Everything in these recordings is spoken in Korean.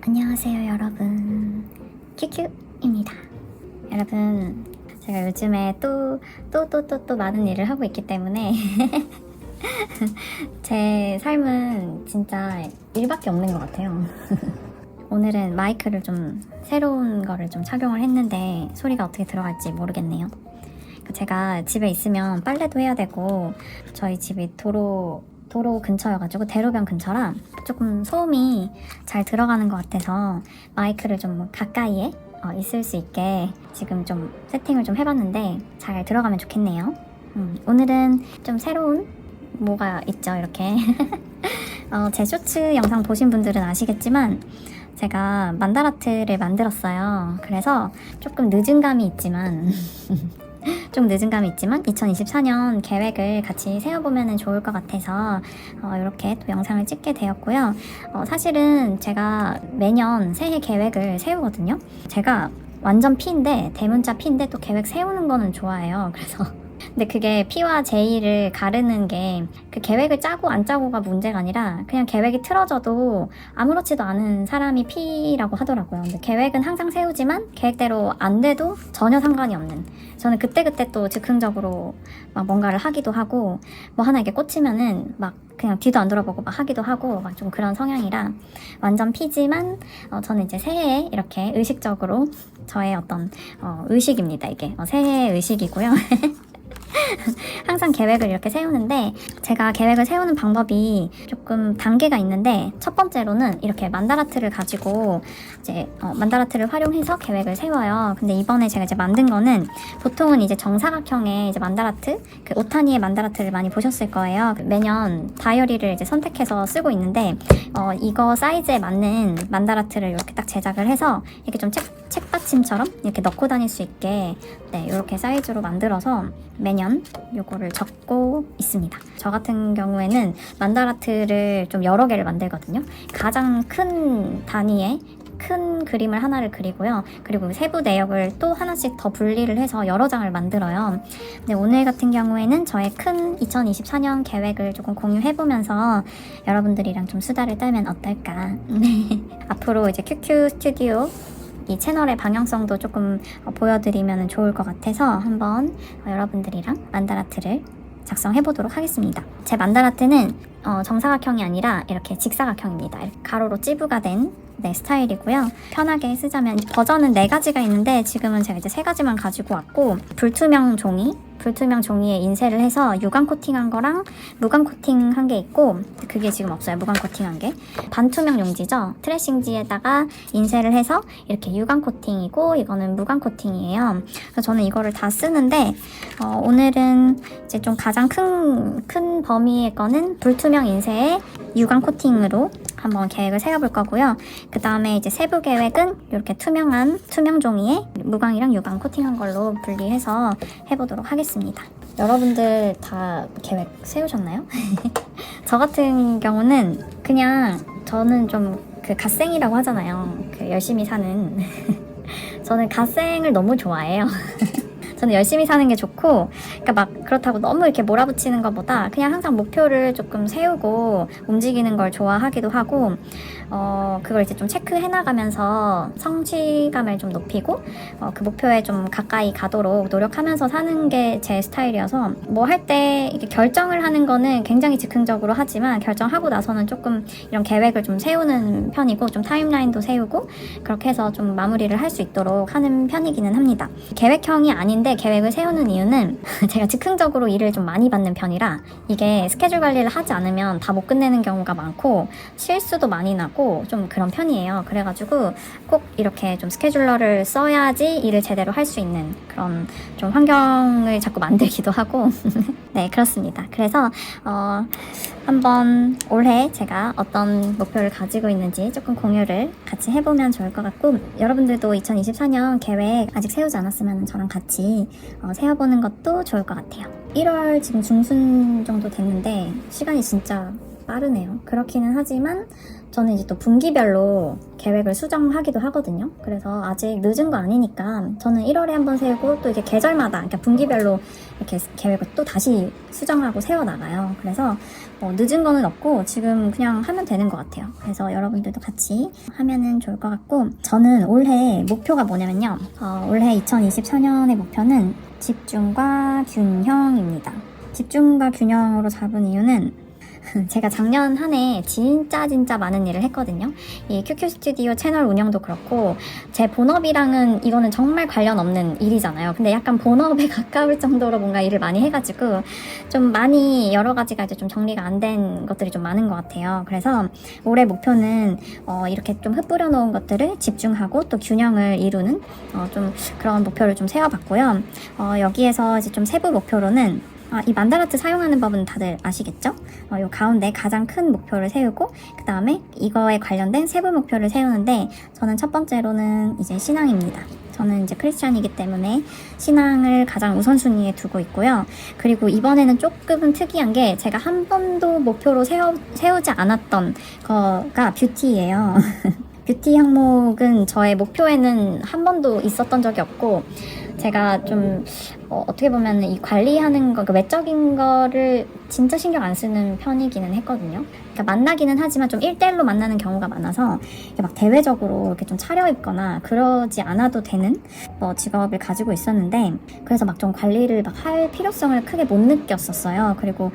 안녕하세요 여러분, 큐큐입니다. 여러분, 제가 요즘에 또 많은 일을 하고 있기 때문에 제 삶은 진짜 일밖에 없는 것 같아요. 오늘은 마이크를 좀 새로운 거를 좀 착용을 했는데 소리가 어떻게 들어갈지 모르겠네요. 제가 집에 있으면 빨래도 해야 되고 저희 집이 도로 근처여가지고 대로변 근처라 조금 소음이 잘 들어가는 것 같아서 마이크를 좀 가까이에 있을 수 있게 지금 좀 세팅을 좀 해봤는데 잘 들어가면 좋겠네요. 오늘은 좀 새로운 뭐가 있죠, 이렇게. 제 쇼츠 영상 보신 분들은 아시겠지만 제가 만다라트를 만들었어요. 그래서 조금 늦은 감이 있지만 2024년 계획을 같이 세워보면 좋을 것 같아서 이렇게 또 영상을 찍게 되었고요. 사실은 제가 매년 새해 계획을 세우거든요. 제가 완전 P인데, 대문자 P인데 또 계획 세우는 거는 좋아해요. 그래서 근데 그게 P와 J를 가르는 게 그 계획을 짜고 안 짜고가 문제가 아니라 그냥 계획이 틀어져도 아무렇지도 않은 사람이 P라고 하더라고요. 근데 계획은 항상 세우지만 계획대로 안 돼도 전혀 상관이 없는, 저는 그때그때 또 즉흥적으로 막 뭔가를 하기도 하고 뭐 하나 이렇게 꽂히면은 막 그냥 뒤도 안 돌아보고 막 하기도 하고 막 좀 그런 성향이라 완전 P지만 저는 이제 새해에 이렇게 의식적으로 저의 어떤 의식입니다. 이게 새해 의식이고요. 항상 계획을 이렇게 세우는데 제가 계획을 세우는 방법이 조금 단계가 있는데, 첫 번째로는 이렇게 만다라트를 가지고 이제 만다라트를 활용해서 계획을 세워요. 근데 이번에 제가 이제 만든 거는, 보통은 이제 정사각형의 이제 만다라트, 그 오타니의 만다라트를 많이 보셨을 거예요. 매년 다이어리를 이제 선택해서 쓰고 있는데 이거 사이즈에 맞는 만다라트를 이렇게 딱 제작을 해서 이렇게 좀 책받침처럼 이렇게 넣고 다닐 수 있게 이렇게 사이즈로 만들어서 매년 요거를 적고 있습니다. 저 같은 경우에는 만다라트를 좀 여러 개를 만들거든요. 가장 큰 단위의 큰 그림을 하나를 그리고요. 그리고 세부 내역을 또 하나씩 더 분리를 해서 여러 장을 만들어요. 근데 오늘 같은 경우에는 저의 큰 2024년 계획을 조금 공유해보면서 여러분들이랑 좀 수다를 떨면 어떨까. 앞으로 이제 큐큐 스튜디오 이 채널의 방향성도 조금 보여드리면 좋을 것 같아서 한번 여러분들이랑 만다라트를 작성해보도록 하겠습니다. 제 만다라트는 정사각형이 아니라 이렇게 직사각형입니다. 이렇게 가로로 찌부가 된 스타일이고요. 편하게 쓰자면 버전은 4가지가 있는데 지금은 제가 이제 3가지만 가지고 왔고, 불투명 종이에 인쇄를 해서 유광 코팅한 거랑 무광 코팅한 게 있고, 그게 지금 없어요. 무광 코팅한 게 반투명 용지죠. 트레싱지에다가 인쇄를 해서 이렇게 유광 코팅이고, 이거는 무광 코팅이에요. 그래서 저는 이거를 다 쓰는데 오늘은 이제 좀 가장 큰 범위의 거는 불투명 인쇄에 유광 코팅으로 한번 계획을 세워볼 거고요. 그 다음에 이제 세부 계획은 이렇게 투명 종이에 무광이랑 유광 코팅한 걸로 분리해서 해보도록 하겠습니다. 여러분들 다 계획 세우셨나요? 저 같은 경우는 그냥, 저는 좀 그 갓생이라고 하잖아요. 그 열심히 사는 저는 갓생을 너무 좋아해요. 저는 열심히 사는 게 좋고, 그러니까 막 그렇다고 너무 이렇게 몰아붙이는 것보다 그냥 항상 목표를 조금 세우고 움직이는 걸 좋아하기도 하고, 그걸 이제 좀 체크해 나가면서 성취감을 좀 높이고 그 목표에 좀 가까이 가도록 노력하면서 사는 게 제 스타일이어서, 뭐 할 때 이렇게 결정을 하는 거는 굉장히 즉흥적으로 하지만 결정하고 나서는 조금 이런 계획을 좀 세우는 편이고, 좀 타임라인도 세우고 그렇게 해서 좀 마무리를 할 수 있도록 하는 편이기는 합니다. 계획형이 아닌데 계획을 세우는 이유는 제가 즉흥적으로 일을 좀 많이 받는 편이라 이게 스케줄 관리를 하지 않으면 다 못 끝내는 경우가 많고 실수도 많이 나고 좀 그런 편이에요. 그래가지고 꼭 이렇게 좀 스케줄러를 써야지 일을 제대로 할 수 있는 그런 좀 환경을 자꾸 만들기도 하고 네, 그렇습니다. 그래서 한번 올해 제가 어떤 목표를 가지고 있는지 조금 공유를 같이 해보면 좋을 것 같고, 여러분들도 2024년 계획 아직 세우지 않았으면 저랑 같이 세워보는 것도 좋을 것 같아요. 1월 지금 중순 정도 됐는데 시간이 진짜 빠르네요. 그렇기는 하지만 저는 이제 또 분기별로 계획을 수정하기도 하거든요. 그래서 아직 늦은 거 아니니까 저는 1월에 한번 세우고 또 이게 계절마다, 그러니까 분기별로 이렇게 계획을 또 다시 수정하고 세워나가요. 그래서 늦은 거는 없고 지금 그냥 하면 되는 것 같아요. 그래서 여러분들도 같이 하면은 좋을 것 같고, 저는 올해 목표가 뭐냐면요. 올해 2024년의 목표는 집중과 균형입니다. 집중과 균형으로 잡은 이유는 제가 작년 한 해 진짜 많은 일을 했거든요. 이 QQ 스튜디오 채널 운영도 그렇고, 제 본업이랑은 이거는 정말 관련 없는 일이잖아요. 근데 약간 본업에 가까울 정도로 뭔가 일을 많이 해가지고 좀 많이 여러 가지가 이제 좀 정리가 안 된 것들이 좀 많은 것 같아요. 그래서 올해 목표는 이렇게 좀 흩뿌려 놓은 것들을 집중하고 또 균형을 이루는 좀 그런 목표를 좀 세워봤고요. 여기에서 이제 좀 세부 목표로는 이 만다라트 사용하는 법은 다들 아시겠죠? 요 가운데 가장 큰 목표를 세우고, 그 다음에 이거에 관련된 세부 목표를 세우는데, 저는 첫 번째로는 이제 신앙입니다. 저는 이제 크리스찬이기 때문에 신앙을 가장 우선순위에 두고 있고요. 그리고 이번에는 조금은 특이한 게, 제가 한 번도 목표로 세우지 않았던 거가 뷰티예요. 뷰티 항목은 저의 목표에는 한 번도 있었던 적이 없고, 제가 좀 어떻게 보면 이 관리하는 거, 외적인 거를 진짜 신경 안 쓰는 편이기는 했거든요. 그러니까 만나기는 하지만 좀 1대1로 만나는 경우가 많아서 막 대외적으로 이렇게 좀 차려입거나 그러지 않아도 되는 직업을 가지고 있었는데, 그래서 막 좀 관리를 막 할 필요성을 크게 못 느꼈었어요. 그리고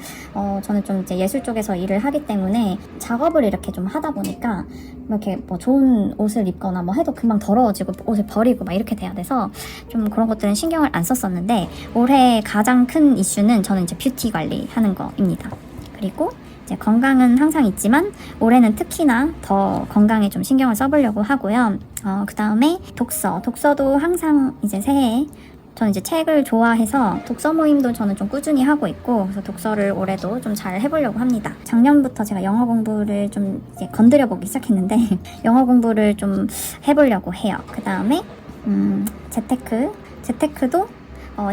저는 좀 이제 예술 쪽에서 일을 하기 때문에 작업을 이렇게 좀 하다 보니까 이렇게 좋은 옷을 입거나 해도 금방 더러워지고 옷을 버리고 막 이렇게 돼야 돼서 좀 그런 것들은 신경을 안 썼었는데, 올해 가장 큰 이슈는 저는 이제 뷰티 관리하는 거입니다. 그리고 이제 건강은 항상 있지만 올해는 특히나 더 건강에 좀 신경을 써보려고 하고요. 그 다음에 독서도 항상 이제 새해에, 저는 이제 책을 좋아해서 독서 모임도 저는 좀 꾸준히 하고 있고, 그래서 독서를 올해도 좀 잘 해보려고 합니다. 작년부터 제가 영어 공부를 좀 이제 건드려보기 시작했는데 영어 공부를 좀 해보려고 해요. 그 다음에 재테크도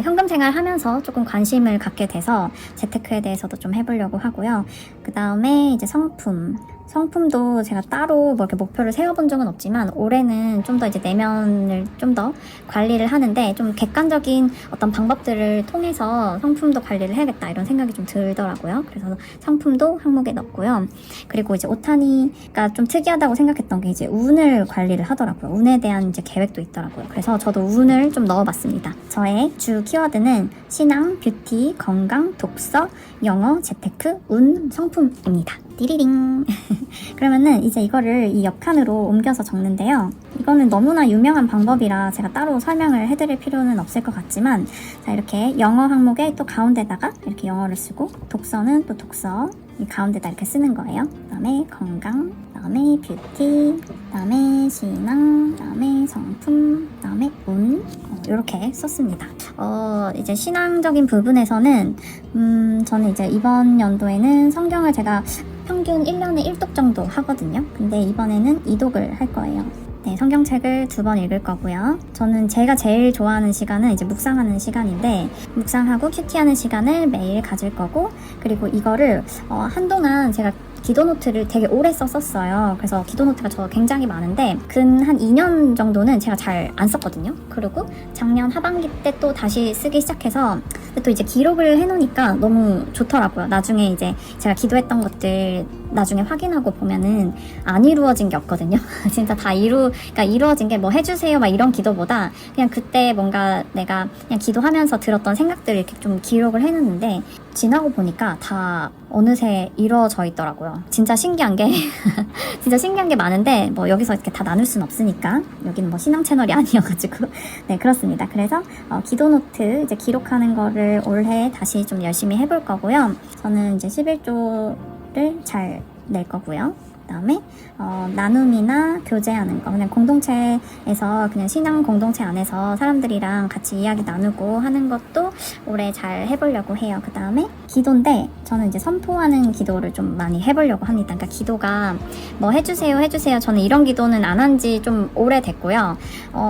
현금 생활 하면서 조금 관심을 갖게 돼서 재테크에 대해서도 좀 해보려고 하고요. 그 다음에 이제 성품도 제가 따로 이렇게 목표를 세워본 적은 없지만, 올해는 좀 더 이제 내면을 좀 더 관리를 하는데, 좀 객관적인 어떤 방법들을 통해서 성품도 관리를 해야겠다 이런 생각이 좀 들더라고요. 그래서 성품도 항목에 넣고요. 그리고 이제 오타니가 좀 특이하다고 생각했던 게 이제 운을 관리를 하더라고요. 운에 대한 이제 계획도 있더라고요. 그래서 저도 운을 좀 넣어봤습니다. 저의 주 키워드는 신앙, 뷰티, 건강, 독서, 영어, 재테크, 운, 성품입니다. 띠리링. 그러면은 이제 이거를 이 옆칸으로 옮겨서 적는데요. 이거는 너무나 유명한 방법이라 제가 따로 설명을 해드릴 필요는 없을 것 같지만, 자, 이렇게 영어 항목에 또 가운데다가 이렇게 영어를 쓰고, 독서는 또 독서 이 가운데다 이렇게 쓰는 거예요. 그 다음에 건강, 그 다음에 뷰티, 그 다음에 신앙, 그 다음에 성품, 그 다음에 운, 이렇게 썼습니다. 이제 신앙적인 부분에서는 저는 이제 이번 연도에는 성경을 제가 평균 1년에 1독 정도 하거든요. 근데 이번에는 2독을 할 거예요. 네, 성경책을 2번 읽을 거고요. 저는 제가 제일 좋아하는 시간은 이제 묵상하는 시간인데, 묵상하고 큐티하는 시간을 매일 가질 거고, 그리고 이거를 한동안 제가 기도노트를 되게 오래 썼었어요. 그래서 기도노트가 저 굉장히 많은데 근 한 2년 정도는 제가 잘 안 썼거든요. 그리고 작년 하반기 때 또 다시 쓰기 시작해서, 또 이제 기록을 해놓으니까 너무 좋더라고요. 나중에 이제 제가 기도했던 것들 나중에 확인하고 보면은 안 이루어진 게 없거든요. 진짜 다 그러니까 이루어진 게 해주세요 막 이런 기도보다 그냥 그때 뭔가 내가 그냥 기도하면서 들었던 생각들을 이렇게 좀 기록을 해놓는데, 지나고 보니까 다 어느새 이루어져 있더라고요. 진짜 신기한 게 많은데 여기서 이렇게 다 나눌 순 없으니까, 여기는 신앙 채널이 아니어가지고 네, 그렇습니다. 그래서 기도노트 이제 기록하는 거를 올해 다시 좀 열심히 해볼 거고요. 저는 이제 11조를 잘 낼 거고요. 그 다음에 나눔이나 교제하는 거, 그냥 공동체에서, 그냥 신앙 공동체 안에서 사람들이랑 같이 이야기 나누고 하는 것도 올해 잘 해보려고 해요. 그 다음에 기도인데 저는 이제 선포하는 기도를 좀 많이 해보려고 합니다. 그러니까 기도가 뭐 해주세요 저는 이런 기도는 안 한 지 좀 오래됐고요.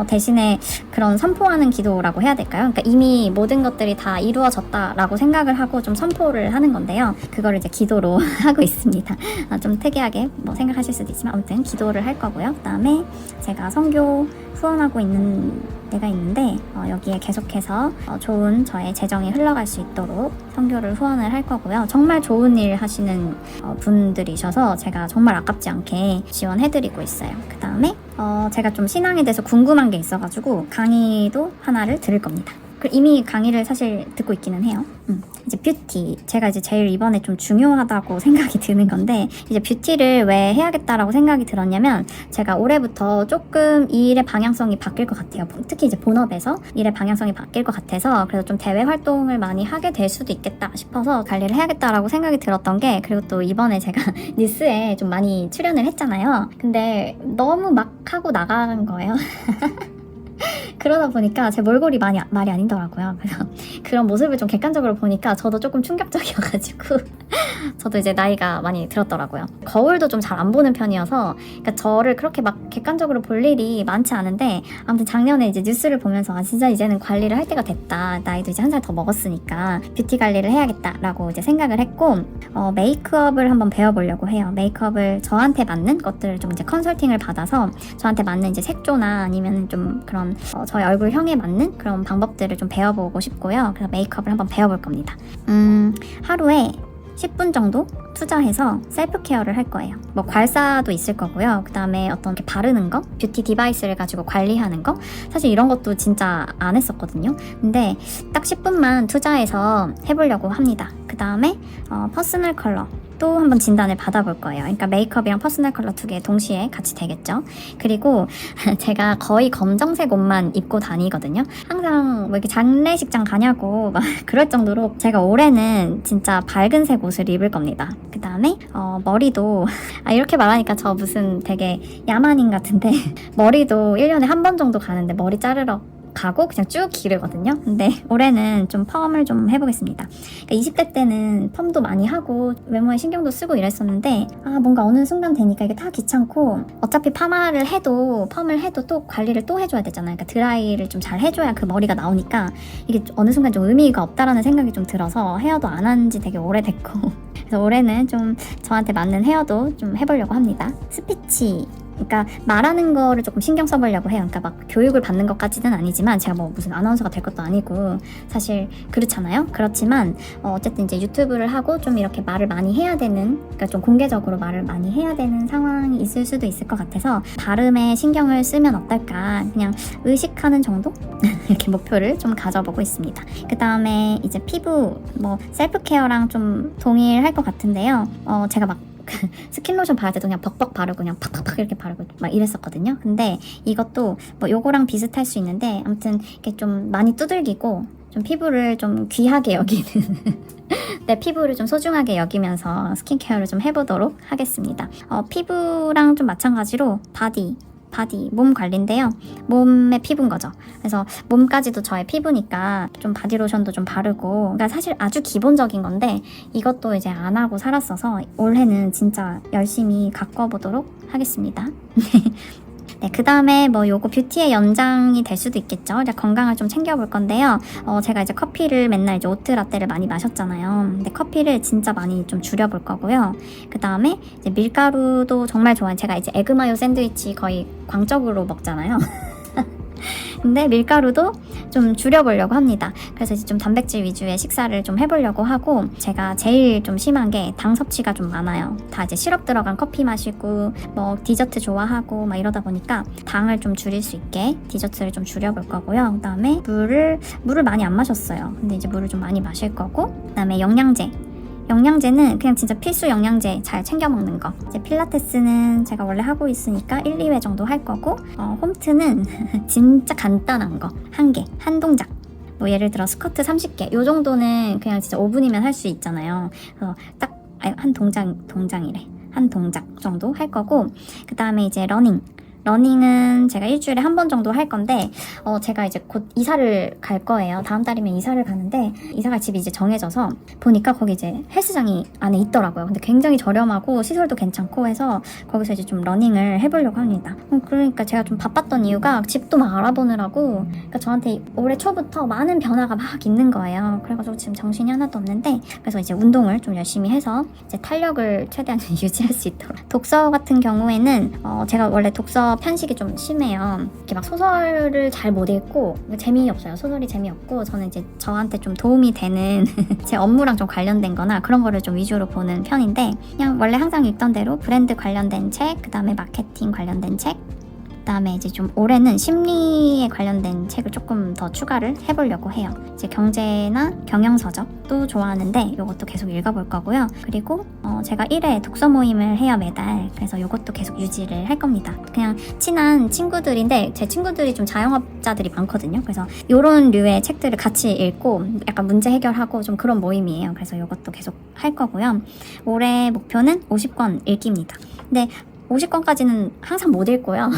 대신에 그런 선포하는 기도라고 해야 될까요? 그러니까 이미 모든 것들이 다 이루어졌다라고 생각을 하고 좀 선포를 하는 건데요. 그거를 이제 기도로 하고 있습니다. 좀 특이하게 뭐 생각하실 수도 있지만 아무튼 기도를 할 거고요. 그 다음에 제가 선교 후원하고 있는 데가 있는데 여기에 계속해서 좋은 저의 재정이 흘러갈 수 있도록 선교를 후원을 할 거고요. 정말 좋은 일 하시는 분들이셔서 제가 정말 아깝지 않게 지원해드리고 있어요. 그 다음에 제가 좀 신앙에 대해서 궁금한 게 있어가지고 강의도 하나를 들을 겁니다. 이미 강의를 사실 듣고 있기는 해요. 이제 뷰티. 제가 이제 제일 이번에 좀 중요하다고 생각이 드는 건데, 이제 뷰티를 왜 해야겠다라고 생각이 들었냐면, 제가 올해부터 조금 이 일의 방향성이 바뀔 것 같아요. 특히 이제 본업에서 일의 방향성이 바뀔 것 같아서, 그래서 좀 대외 활동을 많이 하게 될 수도 있겠다 싶어서 관리를 해야겠다라고 생각이 들었던 게, 그리고 또 이번에 제가 뉴스에 좀 많이 출연을 했잖아요. 근데 너무 막 하고 나간 거예요. 그러다 보니까 제 몰골이 말이 아니더라고요. 그래서 그런 모습을 좀 객관적으로 보니까 저도 조금 충격적이어가지고 저도 이제 나이가 많이 들었더라고요. 거울도 좀 잘 안 보는 편이어서, 그러니까 저를 그렇게 막 객관적으로 볼 일이 많지 않은데, 아무튼 작년에 이제 뉴스를 보면서 진짜 이제는 관리를 할 때가 됐다. 나이도 이제 한 살 더 먹었으니까 뷰티 관리를 해야겠다라고 이제 생각을 했고, 메이크업을 한번 배워보려고 해요. 메이크업을 저한테 맞는 것들을 좀 이제 컨설팅을 받아서 저한테 맞는 이제 색조나 아니면 좀 그런 저의 얼굴형에 맞는 그런 방법들을 좀 배워보고 싶고요. 그래서 메이크업을 한번 배워볼 겁니다. 하루에 10분 정도 투자해서 셀프 케어를 할 거예요. 뭐 괄사도 있을 거고요. 그 다음에 어떤 이렇게 바르는 거, 뷰티 디바이스를 가지고 관리하는 거, 사실 이런 것도 진짜 안 했었거든요. 근데 딱 10분만 투자해서 해보려고 합니다. 그 다음에 퍼스널 컬러 또 한번 진단을 받아볼 거예요. 그러니까 메이크업이랑 퍼스널 컬러 두 개 동시에 같이 되겠죠. 그리고 제가 거의 검정색 옷만 입고 다니거든요. 항상 뭐 이렇게 장례식장 가냐고 막 그럴 정도로 제가 올해는 진짜 밝은색 옷을 입을 겁니다. 그 다음에 머리도 이렇게 말하니까 저 무슨 되게 야만인 같은데 머리도 1년에 한 번 정도 가는데 머리 자르러 가고 그냥 쭉 기르거든요. 근데 올해는 좀 펌을 좀 해보겠습니다. 그러니까 20대 때는 펌도 많이 하고 외모에 신경도 쓰고 이랬었는데 뭔가 어느 순간 되니까 이게 다 귀찮고, 어차피 파마를 해도 펌을 해도 또 관리를 또 해줘야 되잖아요. 그러니까 드라이를 좀 잘 해줘야 그 머리가 나오니까 이게 어느 순간 좀 의미가 없다라는 생각이 좀 들어서 헤어도 안 한 지 되게 오래됐고 그래서 올해는 좀 저한테 맞는 헤어도 좀 해보려고 합니다. 스피치, 그러니까 말하는 거를 조금 신경 써보려고 해요. 그러니까 막 교육을 받는 것까지는 아니지만 제가 뭐 무슨 아나운서가 될 것도 아니고 사실 그렇잖아요. 그렇지만 어쨌든 이제 유튜브를 하고 좀 이렇게 말을 많이 해야 되는, 그러니까 좀 공개적으로 말을 많이 해야 되는 상황이 있을 수도 있을 것 같아서 발음에 신경을 쓰면 어떨까, 그냥 의식하는 정도? 이렇게 목표를 좀 가져보고 있습니다. 그 다음에 이제 피부 뭐 셀프 케어랑 좀 동일할 것 같은데요. 제가 막 스킨로션 바를 때도 그냥 벅벅 바르고 그냥 팍팍팍 이렇게 바르고 막 이랬었거든요. 근데 이것도 뭐 요거랑 비슷할 수 있는데, 아무튼 이렇게 좀 많이 두들기고 좀 피부를 좀 귀하게 여기는 내 피부를 좀 소중하게 여기면서 스킨케어를 좀 해보도록 하겠습니다. 피부랑 좀 마찬가지로 바디, 몸 관리인데요. 몸의 피부인 거죠. 그래서 몸까지도 저의 피부니까 좀 바디로션도 좀 바르고, 그러니까 사실 아주 기본적인 건데 이것도 이제 안 하고 살았어서 올해는 진짜 열심히 가꿔보도록 하겠습니다. 네, 그 다음에 뭐 요거 뷰티의 연장이 될 수도 있겠죠. 이제 건강을 좀 챙겨볼 건데요. 제가 이제 커피를 맨날 이제 오트 라떼를 많이 마셨잖아요. 근데 커피를 진짜 많이 좀 줄여볼 거고요. 그 다음에 이제 밀가루도 정말 좋아요. 제가 이제 에그마요 샌드위치 거의 광적으로 먹잖아요. 근데 밀가루도 좀 줄여보려고 합니다. 그래서 이제 좀 단백질 위주의 식사를 좀 해보려고 하고, 제가 제일 좀 심한 게 당 섭취가 좀 많아요. 다 이제 시럽 들어간 커피 마시고 뭐 디저트 좋아하고 막 이러다 보니까 당을 좀 줄일 수 있게 디저트를 좀 줄여볼 거고요. 그 다음에 물을 많이 안 마셨어요. 근데 이제 물을 좀 많이 마실 거고, 그 다음에 영양제는 그냥 진짜 필수 영양제 잘 챙겨 먹는 거. 이제 필라테스는 제가 원래 하고 있으니까 1, 2회 정도 할 거고, 홈트는 진짜 간단한 거 한 동작. 뭐 예를 들어 스쿼트 30개 요 정도는 그냥 진짜 5분이면 할 수 있잖아요. 그래서 딱 한 동작 정도 할 거고, 그 다음에 이제 러닝은 제가 일주일에 한 번 정도 할 건데 제가 이제 곧 이사를 갈 거예요. 다음 달이면 이사를 가는데 이사갈 집이 이제 정해져서 보니까 거기 이제 헬스장이 안에 있더라고요. 근데 굉장히 저렴하고 시설도 괜찮고 해서 거기서 이제 좀 러닝을 해보려고 합니다. 그러니까 제가 좀 바빴던 이유가 집도 막 알아보느라고 그러니까 저한테 올해 초부터 많은 변화가 막 있는 거예요. 그래가지고 지금 정신이 하나도 없는데 그래서 이제 운동을 좀 열심히 해서 이제 탄력을 최대한 유지할 수 있도록. 독서 같은 경우에는 제가 원래 독서 편식이 좀 심해요. 이렇게 막 소설을 잘 못 읽고 재미없어요. 소설이 재미없고 저는 이제 저한테 좀 도움이 되는 제 업무랑 좀 관련된 거나 그런 거를 좀 위주로 보는 편인데 그냥 원래 항상 읽던 대로 브랜드 관련된 책, 그 다음에 마케팅 관련된 책, 그다음에 이제 좀 올해는 심리에 관련된 책을 조금 더 추가를 해보려고 해요. 이제 경제나 경영서적도 좋아하는데 이것도 계속 읽어볼 거고요. 그리고 제가 1회 독서 모임을 해요, 매달. 그래서 이것도 계속 유지를 할 겁니다. 그냥 친한 친구들인데 제 친구들이 좀 자영업자들이 많거든요. 그래서 이런 류의 책들을 같이 읽고 약간 문제 해결하고 좀 그런 모임이에요. 그래서 이것도 계속 할 거고요. 올해 목표는 50권 읽기입니다. 근데 50권까지는 항상 못 읽고요.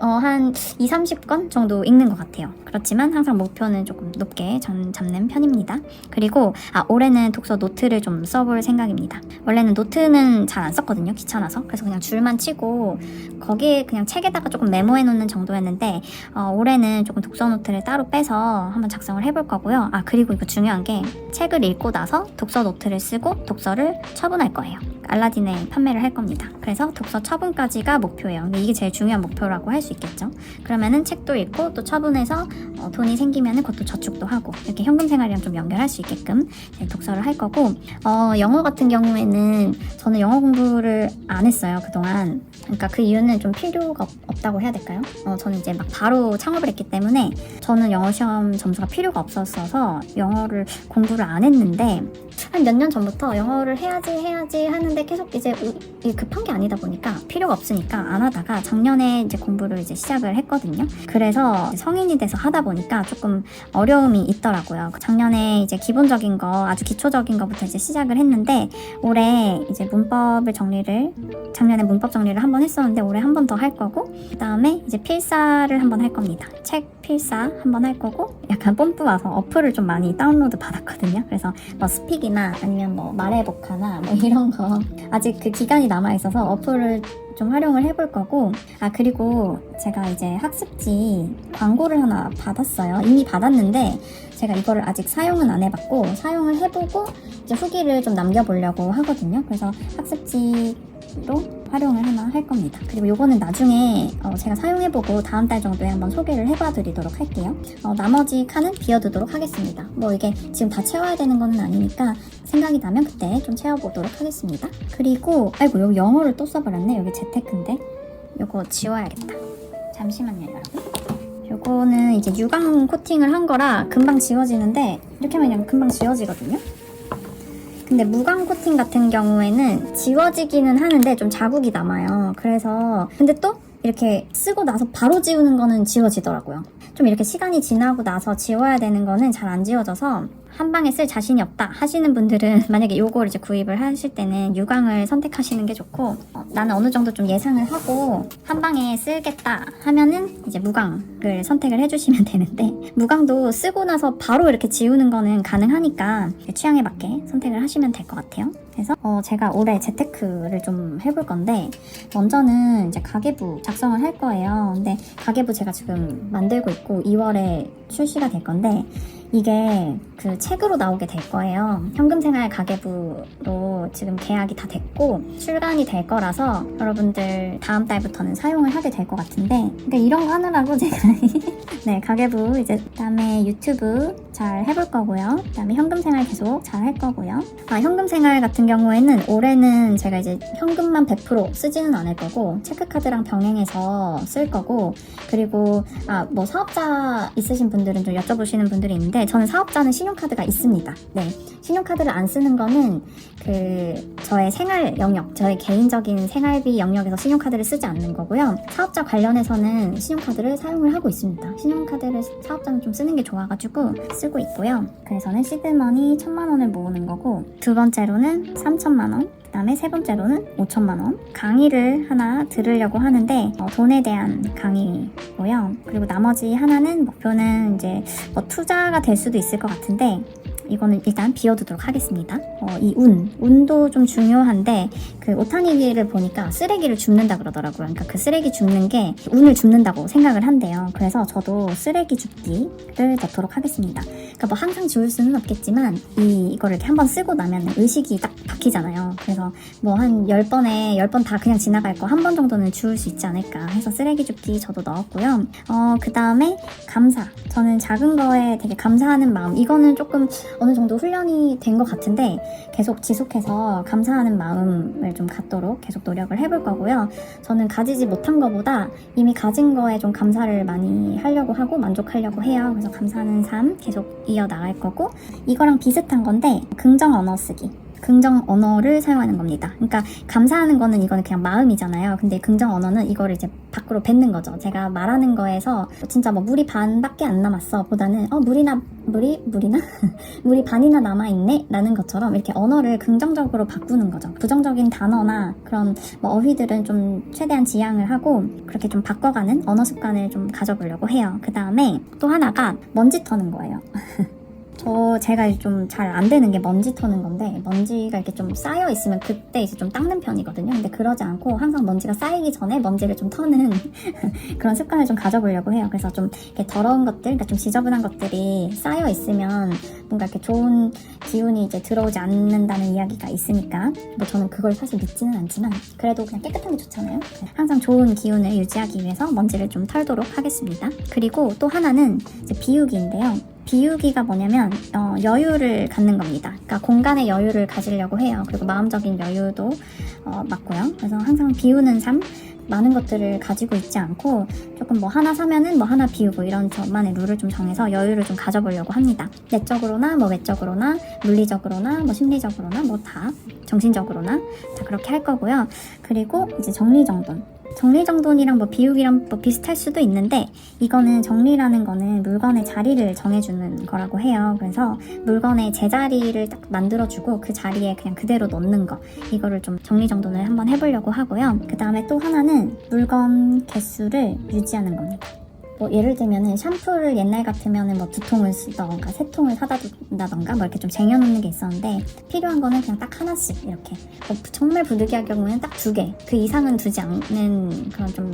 한 2, 30권 정도 읽는 것 같아요. 그렇지만 항상 목표는 조금 높게 잡는 편입니다. 그리고 올해는 독서 노트를 좀 써볼 생각입니다. 원래는 노트는 잘 안 썼거든요. 귀찮아서. 그래서 그냥 줄만 치고 거기에 그냥 책에다가 조금 메모해 놓는 정도였는데 올해는 조금 독서 노트를 따로 빼서 한번 작성을 해볼 거고요. 그리고 이거 중요한 게 책을 읽고 나서 독서 노트를 쓰고 독서를 처분할 거예요. 알라딘에 판매를 할 겁니다. 그래서 독서 처분까지가 목표예요. 근데 이게 제일 중요한 목표라고 할 수 있겠죠. 그러면은 책도 읽고 또 처분해서 돈이 생기면은 그것도 저축도 하고 이렇게 현금 생활이랑 좀 연결할 수 있게끔 독서를 할 거고 영어 같은 경우에는 저는 영어 공부를 안 했어요, 그동안. 그러니까 그 이유는 좀 필요가 없다고 해야 될까요? 저는 이제 막 바로 창업을 했기 때문에 저는 영어 시험 점수가 필요가 없었어서 영어를 공부를 안 했는데 한 몇 년 전부터 영어를 해야지 하는데 계속 이제 급한 게 아니다 보니까 필요가 없으니까 안 하다가 작년에 이제 공부를 이제 시작을 했거든요. 그래서 성인이 돼서 하다 보니까 조금 어려움이 있더라고요. 작년에 이제 기본적인 거, 아주 기초적인 거부터 이제 시작을 했는데 올해 이제 작년에 문법 정리를 한번 했었는데 올해 한 번 더 할 거고 그 다음에 이제 필사를 한번 할 겁니다. 책 필사 한번 할 거고 약간 뽐뿌와서 어플을 좀 많이 다운로드 받았거든요. 그래서 뭐 스픽이나 아니면 뭐 말해보카나 뭐 이런 거 아직 그 기간이 남아있어서 어플을 좀 활용을 해볼 거고 그리고 제가 이제 학습지 광고를 하나 받았어요. 이미 받았는데 제가 이거를 아직 사용은 안 해봤고 사용을 해보고 이제 후기를 좀 남겨보려고 하거든요. 그래서 학습지로 활용을 하나 할 겁니다. 그리고 요거는 나중에 제가 사용해보고 다음 달 정도에 한번 소개를 해봐드리도록 할게요. 나머지 칸은 비워두도록 하겠습니다. 뭐 이게 지금 다 채워야 되는 거는 아니니까 생각이 나면 그때 좀 채워보도록 하겠습니다. 그리고 여기 영어를 또 써버렸네. 여기 재테크인데 요거 지워야겠다. 잠시만요, 여러분. 요거는 이제 유광 코팅을 한 거라 금방 지워지는데 이렇게 하면 그냥 금방 지워지거든요. 근데 무광 코팅 같은 경우에는 지워지기는 하는데 좀 자국이 남아요. 그래서 근데 또 이렇게 쓰고 나서 바로 지우는 거는 지워지더라고요. 좀 이렇게 시간이 지나고 나서 지워야 되는 거는 잘 안 지워져서 한 방에 쓸 자신이 없다 하시는 분들은 만약에 요걸 이제 구입을 하실 때는 유광을 선택하시는 게 좋고 나는 어느 정도 좀 예상을 하고 한 방에 쓰겠다 하면은 이제 무광을 선택을 해주시면 되는데 무광도 쓰고 나서 바로 이렇게 지우는 거는 가능하니까 취향에 맞게 선택을 하시면 될 것 같아요. 그래서 제가 올해 재테크를 좀 해볼 건데 먼저는 이제 가계부 작성을 할 거예요. 근데 가계부 제가 지금 만들고 있고 2월에 출시가 될 건데 이게 그 책으로 나오게 될 거예요. 현금생활 가계부로 지금 계약이 다 됐고 출간이 될 거라서 여러분들 다음 달부터는 사용을 하게 될 것 같은데 그러니까 이런 거 하느라고 제가 네, 가계부 이제 그다음에 유튜브 잘 해볼 거고요. 그다음에 현금생활 계속 잘 할 거고요. 현금생활 같은 경우에는 올해는 제가 이제 현금만 100% 쓰지는 않을 거고 체크카드랑 병행해서 쓸 거고 그리고 뭐 사업자 있으신 분들은 좀 여쭤보시는 분들이 있는데 근데 저는 사업자는 신용카드가 있습니다. 네. 신용카드를 안 쓰는 거는 저의 생활 영역, 저의 개인적인 생활비 영역에서 신용카드를 쓰지 않는 거고요. 사업자 관련해서는 신용카드를 사용을 하고 있습니다. 신용카드를 사업자는 좀 쓰는 게 좋아가지고 쓰고 있고요. 그래서는 시드머니 1,000만 원을 모으는 거고, 두 번째로는 3,000만 원, 그 다음에 세 번째로는 5,000만 원. 강의를 하나 들으려고 하는데 돈에 대한 강의고요. 그리고 나머지 하나는 목표는 이제 뭐 투자가 될 수도 있을 것 같은데, 이거는 일단 비워두도록 하겠습니다. 이 운도 좀 중요한데, 그 오타니를 보니까 쓰레기를 줍는다 그러더라고요. 그러니까 그 쓰레기 줍는 게 운을 줍는다고 생각을 한대요. 그래서 저도 쓰레기 줍기를 넣도록 하겠습니다. 그러니까 뭐 항상 지울 수는 없겠지만 이거를 이렇게 한번 쓰고 나면 의식이 딱 박히잖아요. 그래서 뭐 한 10번에 10번 다 그냥 지나갈 거 한 번 정도는 지울 수 있지 않을까 해서 쓰레기 줍기 저도 넣었고요. 그 다음에 감사. 저는 작은 거에 되게 감사하는 마음, 이거는 조금 어느 정도 훈련이 된 것 같은데 계속 지속해서 감사하는 마음을 좀 갖도록 계속 노력을 해볼 거고요. 저는 가지지 못한 것보다 이미 가진 거에 좀 감사를 많이 하려고 하고 만족하려고 해요. 그래서 감사하는 삶 계속 이어나갈 거고, 이거랑 비슷한 건데 긍정 언어 쓰기. 긍정 언어를 사용하는 겁니다. 그러니까 감사하는 거는 이거는 그냥 마음이잖아요. 근데 긍정 언어는 이거를 이제 밖으로 뱉는 거죠. 제가 말하는 거에서 진짜 뭐 물이 반밖에 안 남았어 보다는 물이 반이나 남아있네 라는 것처럼 이렇게 언어를 긍정적으로 바꾸는 거죠. 부정적인 단어나 그런 뭐 어휘들은 좀 최대한 지양을 하고 그렇게 좀 바꿔가는 언어 습관을 좀 가져보려고 해요. 그 다음에 또 하나가 먼지 터는 거예요. 제가 좀 잘 안 되는 게 먼지 터는 건데, 먼지가 이렇게 좀 쌓여 있으면 그때 이제 좀 닦는 편이거든요. 근데 그러지 않고 항상 먼지가 쌓이기 전에 먼지를 좀 터는 그런 습관을 좀 가져보려고 해요. 그래서 좀 이렇게 더러운 것들, 그러니까 좀 지저분한 것들이 쌓여 있으면 뭔가 이렇게 좋은 기운이 이제 들어오지 않는다는 이야기가 있으니까, 뭐 저는 그걸 사실 믿지는 않지만 그래도 그냥 깨끗한 게 좋잖아요. 항상 좋은 기운을 유지하기 위해서 먼지를 좀 털도록 하겠습니다. 그리고 또 하나는 이제 비우기인데요. 비우기가 뭐냐면 여유를 갖는 겁니다. 그러니까 공간의 여유를 가지려고 해요. 그리고 마음적인 여유도 맞고요. 그래서 항상 비우는 삶, 많은 것들을 가지고 있지 않고 조금 뭐 하나 사면은 뭐 하나 비우고, 이런 저만의 룰을 좀 정해서 여유를 좀 가져보려고 합니다. 내적으로나 뭐 외적으로나 물리적으로나 뭐 심리적으로나 뭐 다 정신적으로나 다 그렇게 할 거고요. 그리고 이제 정리정돈이랑 뭐 비우기랑 뭐 비슷할 수도 있는데, 이거는 정리라는 거는 물건의 자리를 정해주는 거라고 해요. 그래서 물건의 제자리를 딱 만들어주고 그 자리에 그냥 그대로 놓는 거, 이거를 좀 정리정돈을 한번 해보려고 하고요. 그 다음에 또 하나는 물건 개수를 유지하는 겁니다. 뭐 예를 들면은 샴푸를 옛날 같으면은 뭐 2통을 쓰던가 3통을 사다 둔다던가 뭐 이렇게 좀 쟁여놓는 게 있었는데, 필요한 거는 그냥 딱 하나씩 이렇게, 뭐 정말 부득이할 경우에는 딱 2개, 그 이상은 두지 않는 그런 좀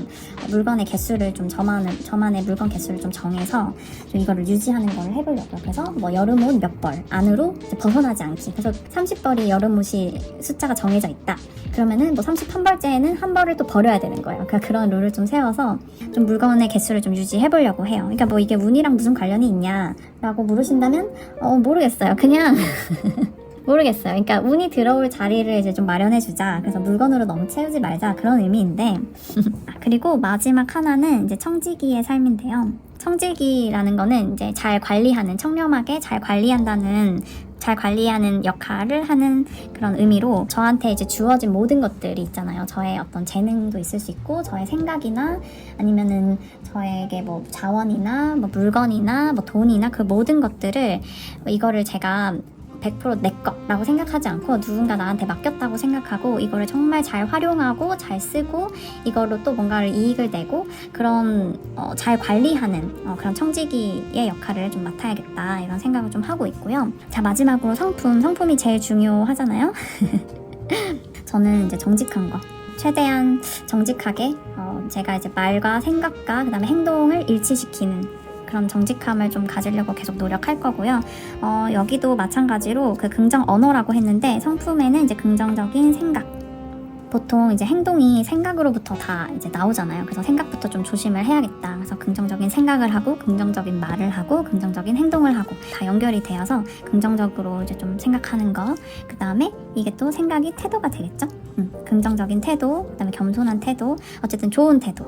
물건의 개수를 좀 저만의 물건 개수를 좀 정해서 좀 이거를 유지하는 걸 해보려고요. 그래서 뭐 여름옷 몇 벌 안으로 이제 벗어나지 않기. 그래서 30벌이 여름옷이 숫자가 정해져 있다. 그러면은 뭐 31벌째에는 한 벌을 또 버려야 되는 거예요. 그러니까 그런 룰을 좀 세워서 좀 물건의 개수를 좀 유지해보려고 해요. 그러니까 뭐 이게 운이랑 무슨 관련이 있냐라고 물으신다면 모르겠어요. 그냥 모르겠어요. 그러니까 운이 들어올 자리를 이제 좀 마련해주자. 그래서 물건으로 너무 채우지 말자, 그런 의미인데 그리고 마지막 하나는 이제 청지기의 삶인데요. 청지기라는 거는 이제 잘 관리하는, 청렴하게 잘 관리하는 역할을 하는 그런 의미로, 저한테 이제 주어진 모든 것들이 있잖아요. 저의 어떤 재능도 있을 수 있고, 저의 생각이나 아니면은 저에게 뭐 자원이나 뭐 물건이나 뭐 돈이나 그 모든 것들을, 이거를 제가 100% 내 거라고 생각하지 않고 누군가 나한테 맡겼다고 생각하고 이거를 정말 잘 활용하고 잘 쓰고 이걸로 또 뭔가를 이익을 내고 그런 잘 관리하는 그런 청지기의 역할을 좀 맡아야겠다, 이런 생각을 좀 하고 있고요. 자, 마지막으로 성품이 제일 중요하잖아요. 저는 이제 정직한 거, 최대한 정직하게 제가 이제 말과 생각과 그 다음에 행동을 일치시키는 그런 정직함을 좀 가지려고 계속 노력할 거고요. 여기도 마찬가지로 그 긍정 언어라고 했는데, 성품에는 이제 긍정적인 생각, 보통 이제 행동이 생각으로부터 다 이제 나오잖아요. 그래서 생각부터 좀 조심을 해야겠다. 그래서 긍정적인 생각을 하고 긍정적인 말을 하고 긍정적인 행동을 하고 다 연결이 되어서 긍정적으로 이제 좀 생각하는 거, 그 다음에 이게 또 생각이 태도가 되겠죠? 긍정적인 태도, 그다음에 겸손한 태도, 어쨌든 좋은 태도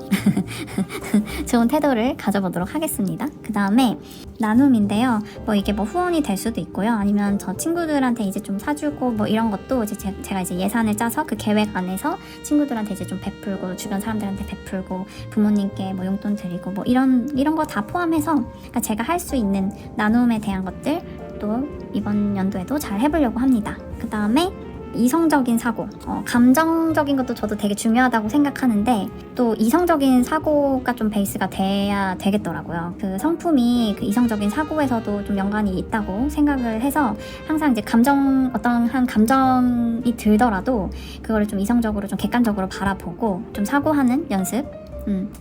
좋은 태도를 가져보도록 하겠습니다. 그 다음에 나눔인데요. 뭐 이게 뭐 후원이 될 수도 있고요. 아니면 저 친구들한테 이제 좀 사주고 뭐 이런 것도 이제 제가 이제 예산을 짜서 그 계획 안에서 친구들한테 이제 좀 베풀고 주변 사람들한테 베풀고 부모님께 뭐 용돈 드리고 뭐 이런 거 다 포함해서 그러니까 제가 할 수 있는 나눔에 대한 것들 또 이번 연도에도 잘 해보려고 합니다. 그 다음에 이성적인 사고, 감정적인 것도 저도 되게 중요하다고 생각하는데 또 이성적인 사고가 좀 베이스가 돼야 되겠더라고요. 그 성품이 그 이성적인 사고에서도 좀 연관이 있다고 생각을 해서 항상 이제 어떤 한 감정이 들더라도 그거를 좀 이성적으로 좀 객관적으로 바라보고 좀 사고하는 연습.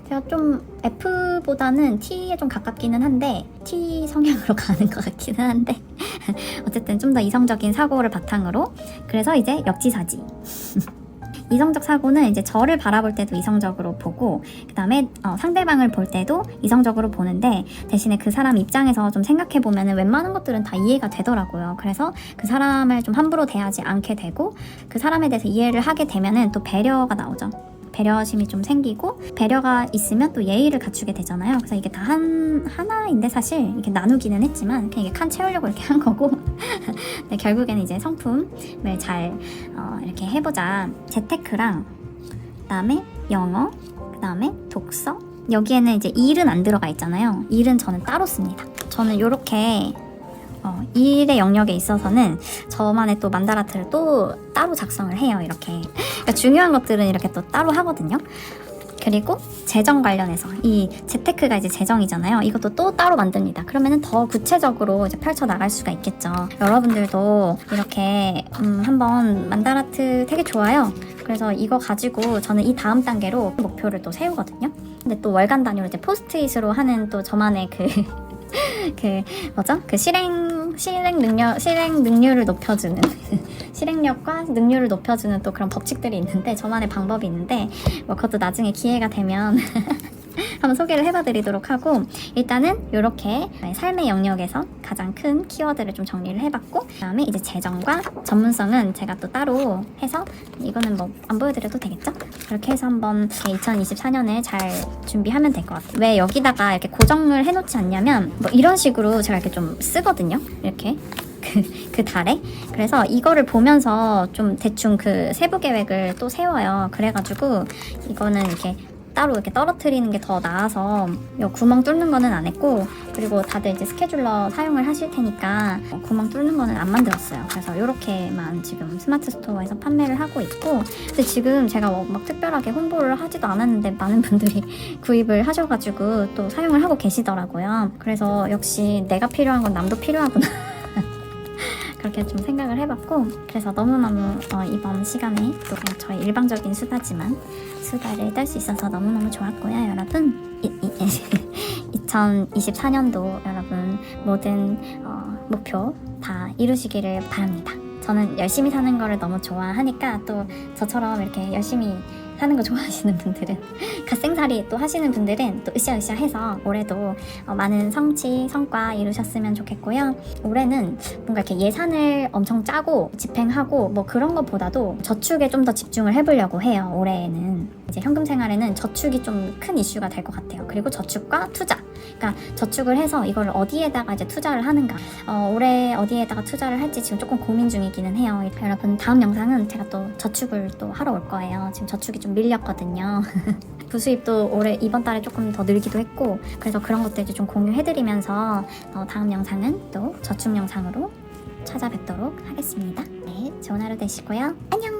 제가 좀 F보다는 T에 좀 가깝기는 한데 T 성향으로 가는 것 같기는 한데 어쨌든 좀 더 이성적인 사고를 바탕으로 그래서 이제 역지사지 이성적 사고는 이제 저를 바라볼 때도 이성적으로 보고 그 다음에 상대방을 볼 때도 이성적으로 보는데 대신에 그 사람 입장에서 좀 생각해 보면은 웬만한 것들은 다 이해가 되더라고요. 그래서 그 사람을 좀 함부로 대하지 않게 되고 그 사람에 대해서 이해를 하게 되면은 또 배려가 나오죠. 배려심이 좀 생기고 배려가 있으면 또 예의를 갖추게 되잖아요. 그래서 이게 다 하나인데 사실 이렇게 나누기는 했지만 그냥 이게 칸 채우려고 이렇게 한 거고 네, 결국에는 이제 성품을 잘 이렇게 해보자. 재테크랑 그다음에 영어, 그다음에 독서 여기에는 이제 일은 안 들어가 있잖아요. 일은 저는 따로 씁니다. 저는 이렇게 일의 영역에 있어서는 저만의 또 만다라트를 또 따로 작성을 해요. 이렇게 그러니까 중요한 것들은 이렇게 또 따로 하거든요. 그리고 재정 관련해서 이 재테크가 이제 재정이잖아요. 이것도 또 따로 만듭니다. 그러면은 더 구체적으로 이제 펼쳐 나갈 수가 있겠죠. 여러분들도 이렇게 한번 만다라트 되게 좋아요. 그래서 이거 가지고 저는 이 다음 단계로 목표를 또 세우거든요. 근데 또 월간 단위로 이제 포스트잇으로 하는 또 저만의 그 실행 능률을 높여주는 실행력과 능률을 높여주는 또 그런 법칙들이 있는데 저만의 방법이 있는데 뭐 그것도 나중에 기회가 되면 한번 소개를 해봐드리도록 하고 일단은 이렇게 삶의 영역에서 가장 큰 키워드를 좀 정리를 해봤고 그 다음에 이제 재정과 전문성은 제가 또 따로 해서 이거는 뭐 안 보여드려도 되겠죠? 그렇게 해서 한번 2024년을 잘 준비하면 될 것 같아요. 왜 여기다가 이렇게 고정을 해놓지 않냐면 뭐 이런 식으로 제가 이렇게 좀 쓰거든요. 이렇게 그 달에 그래서 이거를 보면서 좀 대충 그 세부 계획을 또 세워요. 그래가지고 이거는 이렇게 따로 이렇게 떨어뜨리는 게 더 나아서 요 구멍 뚫는 거는 안 했고 그리고 다들 이제 스케줄러 사용을 하실 테니까 구멍 뚫는 거는 안 만들었어요. 그래서 이렇게만 지금 스마트 스토어에서 판매를 하고 있고 근데 지금 제가 막 특별하게 홍보를 하지도 않았는데 많은 분들이 구입을 하셔가지고 또 사용을 하고 계시더라고요. 그래서 역시 내가 필요한 건 남도 필요하구나 그렇게 좀 생각을 해봤고 그래서 너무너무 이번 시간에 또 저희 일방적인 수다지만 수다를 떨 수 있어서 너무너무 좋았고요. 여러분 2024년도 여러분 모든 목표 다 이루시기를 바랍니다. 저는 열심히 사는 거를 너무 좋아하니까 또 저처럼 이렇게 열심히 사는 거 좋아하시는 분들은 갓생살이 또 하시는 분들은 또 으쌰으쌰 해서 올해도 많은 성과 이루셨으면 좋겠고요. 올해는 뭔가 이렇게 예산을 엄청 짜고 집행하고 뭐 그런 것보다도 저축에 좀 더 집중을 해보려고 해요. 올해에는 이제 현금 생활에는 저축이 좀 큰 이슈가 될 것 같아요. 그리고 저축과 투자 그러니까 저축을 해서 이걸 어디에다가 이제 투자를 하는가 올해 어디에다가 투자를 할지 지금 조금 고민 중이기는 해요. 여러분 다음 영상은 제가 또 저축을 또 하러 올 거예요. 지금 저축이 좀 밀렸거든요. 부수입도 올해 이번 달에 조금 더 늘기도 했고 그래서 그런 것들 좀 공유해드리면서 다음 영상은 또 저축 영상으로 찾아뵙도록 하겠습니다. 네, 좋은 하루 되시고요. 안녕!